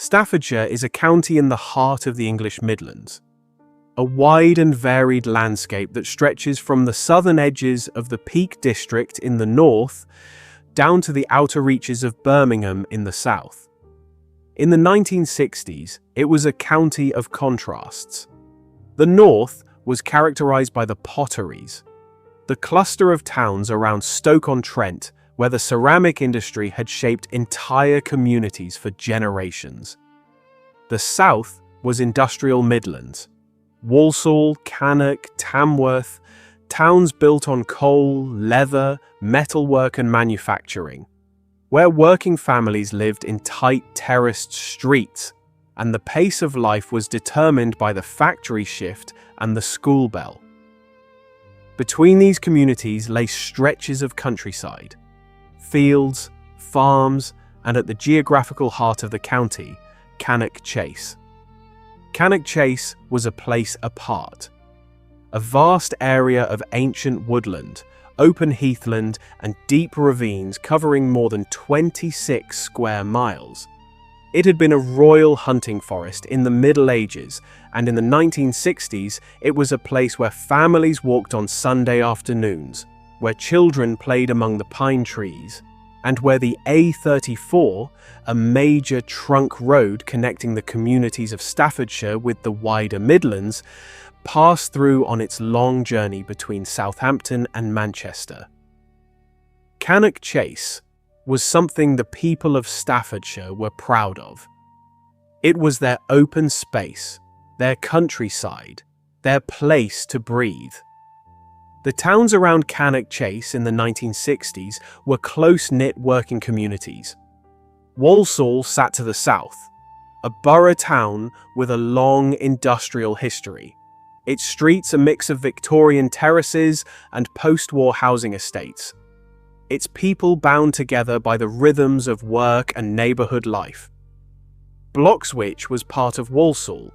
Staffordshire is a county in the heart of the English Midlands, a wide and varied landscape that stretches from the southern edges of the Peak District in the north down to the outer reaches of Birmingham in the south. In the 1960s, it was a county of contrasts. The north was characterised by the Potteries, the cluster of towns around Stoke-on-Trent where the ceramic industry had shaped entire communities for generations. The south was industrial Midlands, Walsall, Cannock, Tamworth, towns built on coal, leather, metalwork and manufacturing, where working families lived in tight terraced streets, and the pace of life was determined by the factory shift and the school bell. Between these communities lay stretches of countryside, fields, farms, and at the geographical heart of the county, Cannock Chase. Cannock Chase was a place apart. A vast area of ancient woodland, open heathland, and deep ravines covering more than 26 square miles. It had been a royal hunting forest in the Middle Ages, and in the 1960s it was a place where families walked on Sunday afternoons, where children played among the pine trees, and where the A34, a major trunk road connecting the communities of Staffordshire with the wider Midlands, passed through on its long journey between Southampton and Manchester. Cannock Chase was something the people of Staffordshire were proud of. It was their open space, their countryside, their place to breathe. The towns around Cannock Chase in the 1960s were close-knit working communities. Walsall sat to the south, a borough town with a long industrial history. Its streets a mix of Victorian terraces and post-war housing estates. Its people bound together by the rhythms of work and neighbourhood life. Bloxwich was part of Walsall,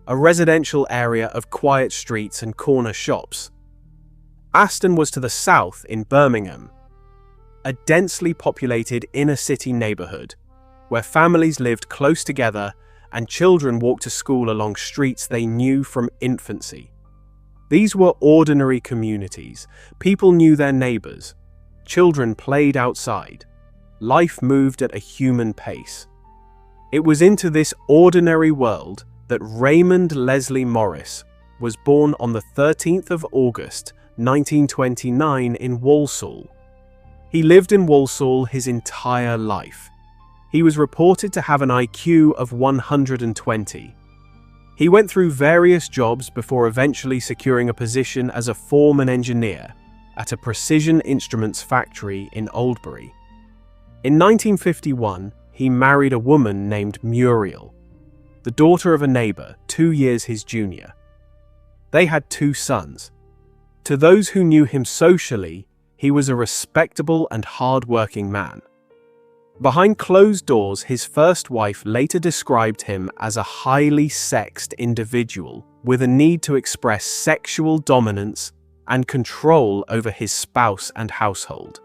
a residential area of quiet streets and corner shops. Aston was to the south in Birmingham, a densely populated inner-city neighbourhood where families lived close together and children walked to school along streets they knew from infancy. These were ordinary communities. People knew their neighbours. Children played outside. Life moved at a human pace. It was into this ordinary world that Raymond Leslie Morris was born on the 13th of August 1929 in Walsall. He lived in Walsall his entire life. He was reported to have an IQ of 120. He went through various jobs before eventually securing a position as a foreman engineer at a precision instruments factory in Oldbury. In 1951, he married a woman named Muriel, the daughter of a neighbour 2 years his junior. They had 2 sons. To those who knew him socially, he was a respectable and hard-working man. Behind closed doors, his first wife later described him as a highly sexed individual with a need to express sexual dominance and control over his spouse and household.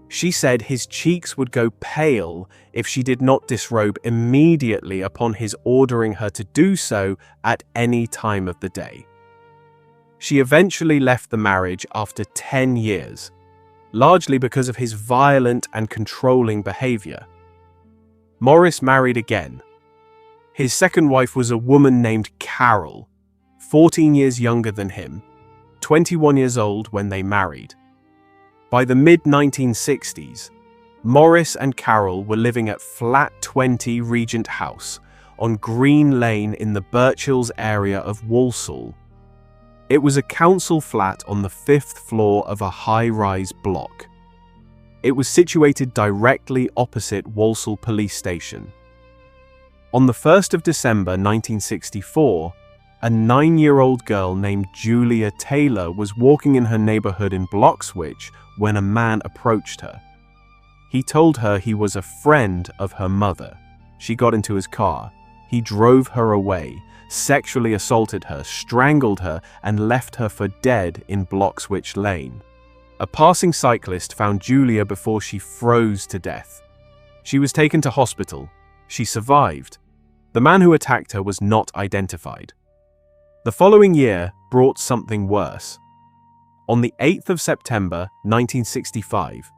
She said his cheeks would go pale if she did not disrobe immediately upon his ordering her to do so at any time of the day. She eventually left the marriage after 10 years, largely because of his violent and controlling behaviour. Morris married again. His second wife was a woman named Carol, 14 years younger than him, 21 years old when they married. By the mid-1960s, Morris and Carol were living at Flat 20 Regent House on Green Lane in the Birchills area of Walsall. It was a council flat on the 5th floor of a high-rise block. It was situated directly opposite Walsall Police Station. On the 1st of December 1964, a 9-year-old girl named Julia Taylor was walking in her neighbourhood in Bloxwich when a man approached her. He told her he was a friend of her mother. She got into his car. He drove her away, sexually assaulted her, strangled her, and left her for dead in Bloxwich Lane. A passing cyclist found Julia before she froze to death. She was taken to hospital, She survived. The man who attacked her was not identified. The following year brought something worse. On the 8th of September 1965,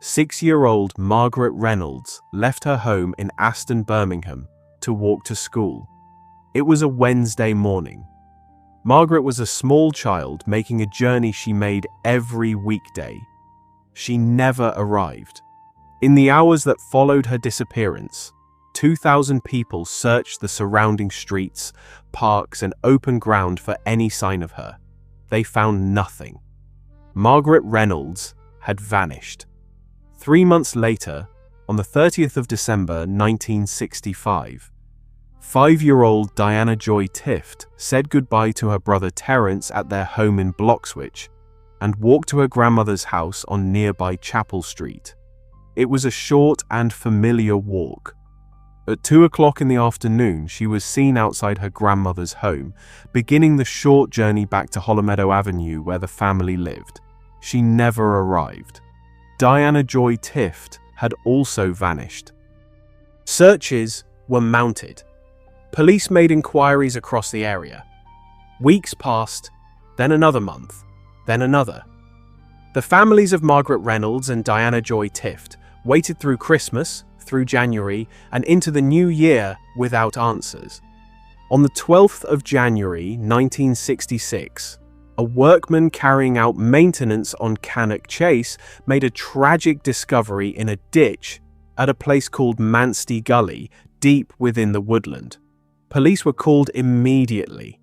6-year-old Margaret Reynolds left her home in Aston, Birmingham, to walk to school. It was a Wednesday morning. Margaret was a small child making a journey she made every weekday. She never arrived. In the hours that followed her disappearance, 2,000 people searched the surrounding streets, parks, and open ground for any sign of her. They found nothing. Margaret Reynolds had vanished. 3 months later, on the 30th of December 1965, 5-year-old Diana Joy Tift said goodbye to her brother Terence at their home in Bloxwich and walked to her grandmother's house on nearby Chapel Street. It was a short and familiar walk. At 2 o'clock in the afternoon, she was seen outside her grandmother's home, beginning the short journey back to Hollomeadow Avenue where the family lived. She never arrived. Diana Joy Tift had also vanished. Searches were mounted. Police made inquiries across the area. Weeks passed, then another month, then another. The families of Margaret Reynolds and Diana Joy Tift waited through Christmas, through January, and into the new year without answers. On the 12th of January 1966, a workman carrying out maintenance on Cannock Chase made a tragic discovery in a ditch at a place called Manstey Gully, deep within the woodland. Police were called immediately.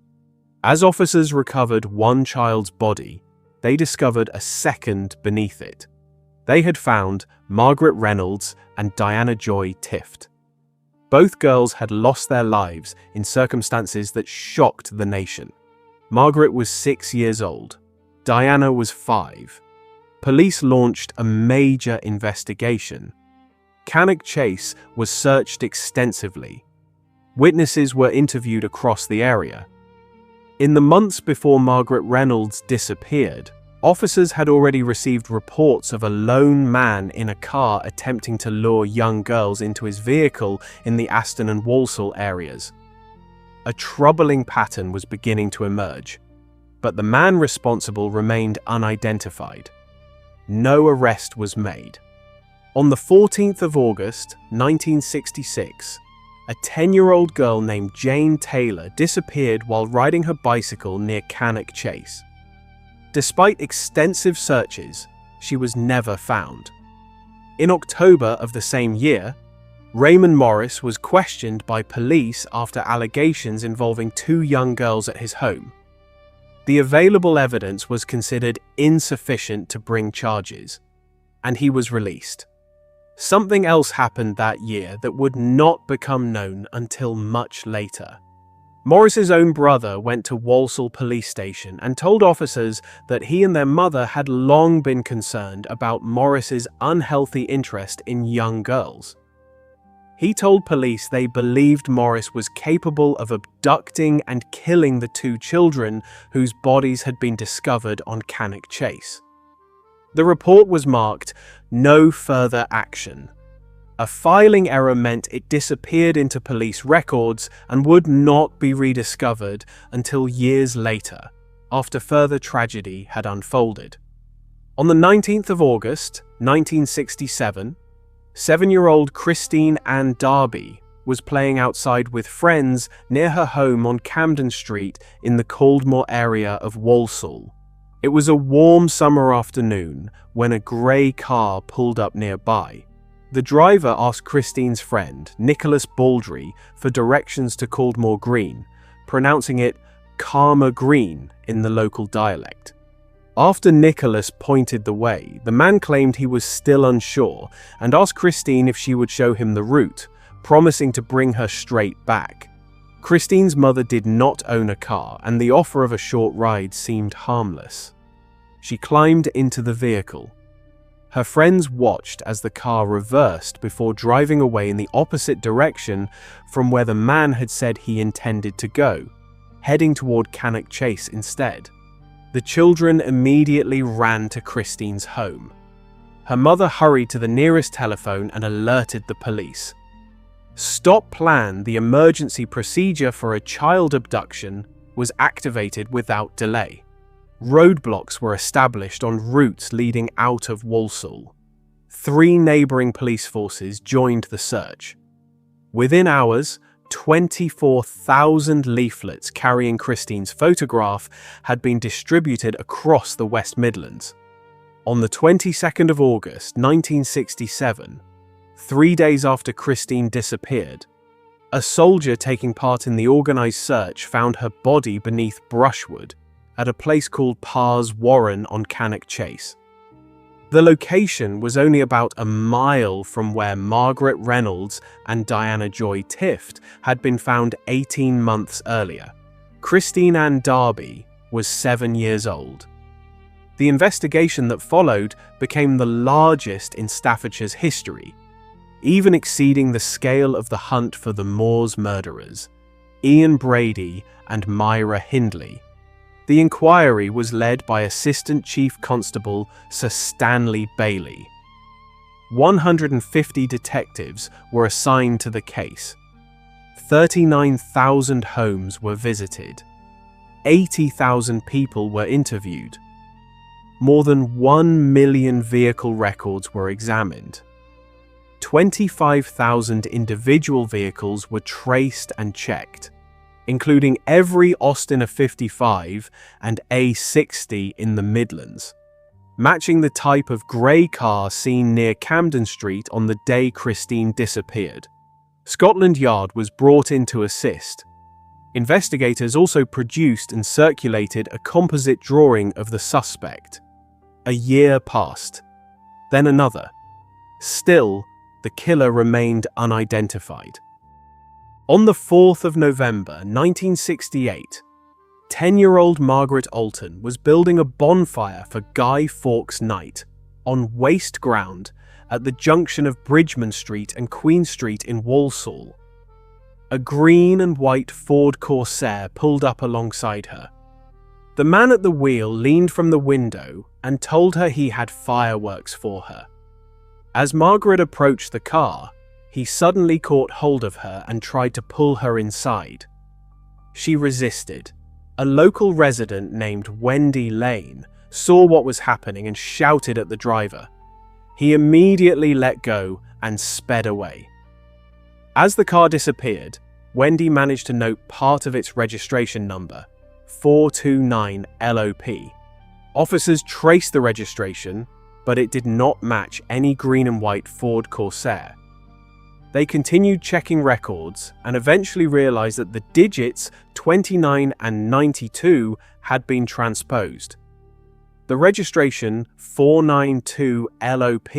As officers recovered one child's body, they discovered a second beneath it. They had found Margaret Reynolds and Diana Joy Tift. Both girls had lost their lives in circumstances that shocked the nation. Margaret was 6 years old. Diana was 5. Police launched a major investigation. Cannock Chase was searched extensively. Witnesses were interviewed across the area. In the months before Margaret Reynolds disappeared, officers had already received reports of a lone man in a car attempting to lure young girls into his vehicle in the Aston and Walsall areas. A troubling pattern was beginning to emerge, but the man responsible remained unidentified. No arrest was made. On the 14th of August, 1966, a 10-year-old girl named Jane Taylor disappeared while riding her bicycle near Cannock Chase. Despite extensive searches, she was never found. In October of the same year, Raymond Morris was questioned by police after allegations involving 2 young girls at his home. The available evidence was considered insufficient to bring charges, and he was released. Something else happened that year that would not become known until much later. Morris's own brother went to Walsall police station and told officers that he and their mother had long been concerned about Morris's unhealthy interest in young girls. He told police they believed Morris was capable of abducting and killing the 2 children whose bodies had been discovered on Cannock Chase. The report was marked "No further action." A filing error meant it disappeared into police records and would not be rediscovered until years later, after further tragedy had unfolded. On the 19th of August, 1967, 7-year-old Christine Darby was playing outside with friends near her home on Camden Street in the Caldmore area of Walsall. It was a warm summer afternoon when a grey car pulled up nearby. The driver asked Christine's friend, Nicholas Baldry, for directions to Caldmore Green, pronouncing it Karma Green in the local dialect. After Nicholas pointed the way, the man claimed he was still unsure and asked Christine if she would show him the route, promising to bring her straight back. Christine's mother did not own a car, and the offer of a short ride seemed harmless. She climbed into the vehicle. Her friends watched as the car reversed before driving away in the opposite direction from where the man had said he intended to go, heading toward Cannock Chase instead. The children immediately ran to Christine's home. Her mother hurried to the nearest telephone and alerted the police. stop plan, the emergency procedure for a child abduction, was activated without delay. Roadblocks were established on routes leading out of Walsall. 3 neighbouring police forces joined the search. Within hours, 24,000 leaflets carrying Christine's photograph had been distributed across the West Midlands. On the 22nd of August 1967, 3 days after Christine disappeared, a soldier taking part in the organised search found her body beneath brushwood at a place called Parr's Warren on Cannock Chase. The location was only about a mile from where Margaret Reynolds and Diana Joy Tift had been found 18 months earlier. Christine Darby was 7 years old. The investigation that followed became the largest in Staffordshire's history, even exceeding the scale of the hunt for the Moors murderers, Ian Brady and Myra Hindley. The inquiry was led by Assistant Chief Constable Sir Stanley Bailey. 150 detectives were assigned to the case. 39,000 homes were visited. 80,000 people were interviewed. More than 1 million vehicle records were examined. 25,000 individual vehicles were traced and checked, including every Austin A55 and A60 in the Midlands, matching the type of grey car seen near Camden Street on the day Christine disappeared. Scotland Yard was brought in to assist. Investigators also produced and circulated a composite drawing of the suspect. A year passed, then another. Still, the killer remained unidentified. On the 4th of November 1968, 10-year-old Margaret Alton was building a bonfire for Guy Fawkes Night on waste ground at the junction of Bridgeman Street and Queen Street in Walsall. A green and white Ford Corsair pulled up alongside her. The man at the wheel leaned from the window and told her he had fireworks for her. As Margaret approached the car, he suddenly caught hold of her and tried to pull her inside. She resisted. A local resident named Wendy Lane saw what was happening and shouted at the driver. He immediately let go and sped away. As the car disappeared, Wendy managed to note part of its registration number, 429 LOP. Officers traced the registration, but it did not match any green and white Ford Corsair. They continued checking records and eventually realized that the digits 29 and 92 had been transposed. The registration 492 LOP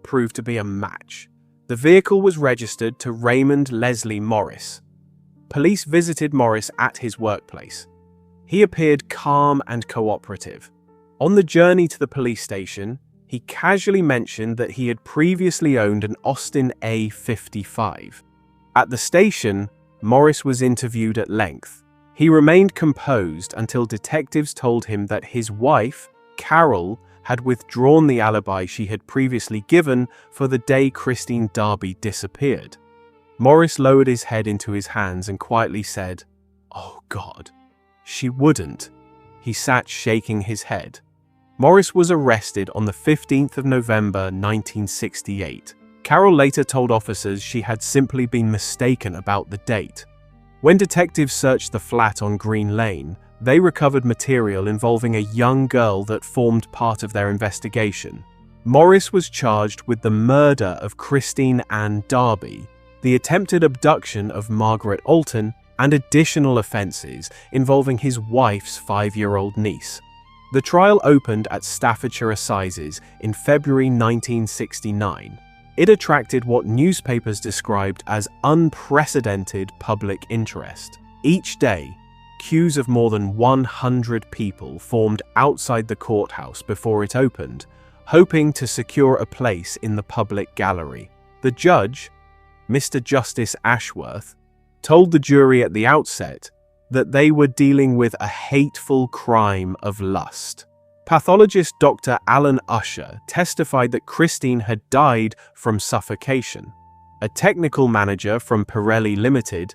proved to be a match. The vehicle was registered to Raymond Morris. Police visited Morris at his workplace. He appeared calm and cooperative. On the journey to the police station, he casually mentioned that he had previously owned an Austin A55. At the station, Morris was interviewed at length. He remained composed until detectives told him that his wife, Carol, had withdrawn the alibi she had previously given for the day Christine Darby disappeared. Morris lowered his head into his hands and quietly said, "Oh God, she wouldn't." He sat shaking his head. Morris was arrested on the 15th of November 1968. Carol later told officers she had simply been mistaken about the date. When detectives searched the flat on Green Lane, they recovered material involving a young girl that formed part of their investigation. Morris was charged with the murder of Christine Darby, the attempted abduction of Margaret Alton, and additional offences involving his wife's 5-year-old niece. The trial opened at Staffordshire Assizes in February 1969. It attracted what newspapers described as unprecedented public interest. Each day, queues of more than 100 people formed outside the courthouse before it opened, hoping to secure a place in the public gallery. The judge, Mr. Justice Ashworth, told the jury at the outset that they were dealing with a hateful crime of lust. Pathologist Dr. Alan Usher testified that Christine had died from suffocation. A technical manager from Pirelli Limited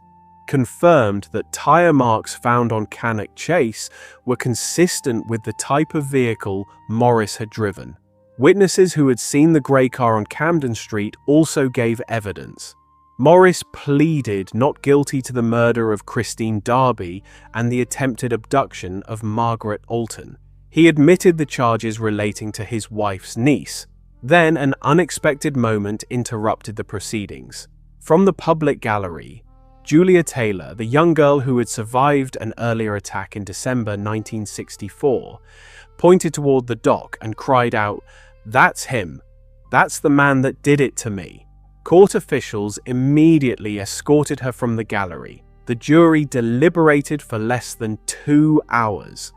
confirmed that tyre marks found on Cannock Chase were consistent with the type of vehicle Morris had driven. Witnesses who had seen the grey car on Camden Street also gave evidence. Morris pleaded not guilty to the murder of Christine Darby and the attempted abduction of Margaret Alton. He admitted the charges relating to his wife's niece. Then an unexpected moment interrupted the proceedings. From the public gallery, Julia Taylor, the young girl who had survived an earlier attack in December 1964, pointed toward the dock and cried out, "That's him. That's the man that did it to me." Court officials immediately escorted her from the gallery. The jury deliberated for less than 2 hours.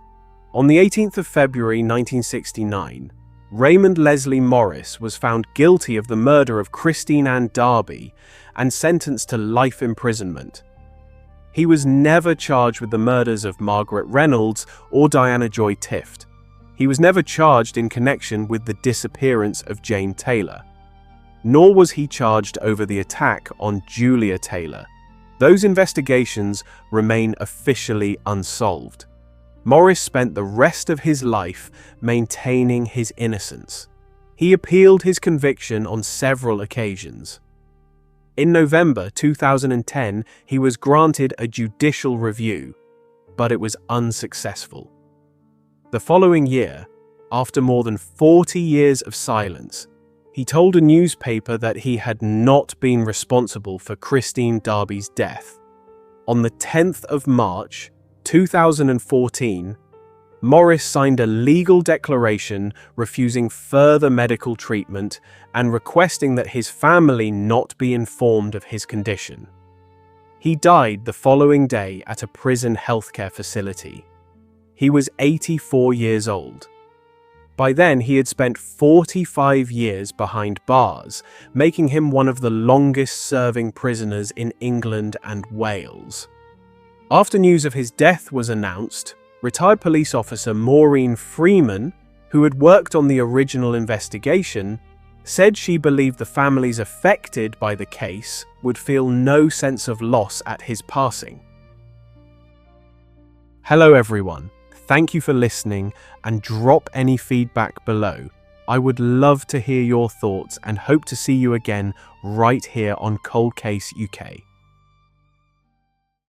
On the 18th of February 1969, Raymond Leslie Morris was found guilty of the murder of Christine Ann Darby and sentenced to life imprisonment. He was never charged with the murders of Margaret Reynolds or Diana Joy Tift. He was never charged in connection with the disappearance of Jane Taylor. Nor was he charged over the attack on Julia Taylor. Those investigations remain officially unsolved. Morris spent the rest of his life maintaining his innocence. He appealed his conviction on several occasions. In November 2010, he was granted a judicial review, but it was unsuccessful. The following year, after more than 40 years of silence, he told a newspaper that he had not been responsible for Christine Darby's death. On the 10th of March, 2014, Morris signed a legal declaration refusing further medical treatment and requesting that his family not be informed of his condition. He died the following day at a prison healthcare facility. He was 84 years old. By then, he had spent 45 years behind bars, making him one of the longest-serving prisoners in England and Wales. After news of his death was announced, retired police officer Maureen Freeman, who had worked on the original investigation, said she believed the families affected by the case would feel no sense of loss at his passing. Hello everyone. Thank you for listening and drop any feedback below. I would love to hear your thoughts and hope to see you again right here on Cold Case UK.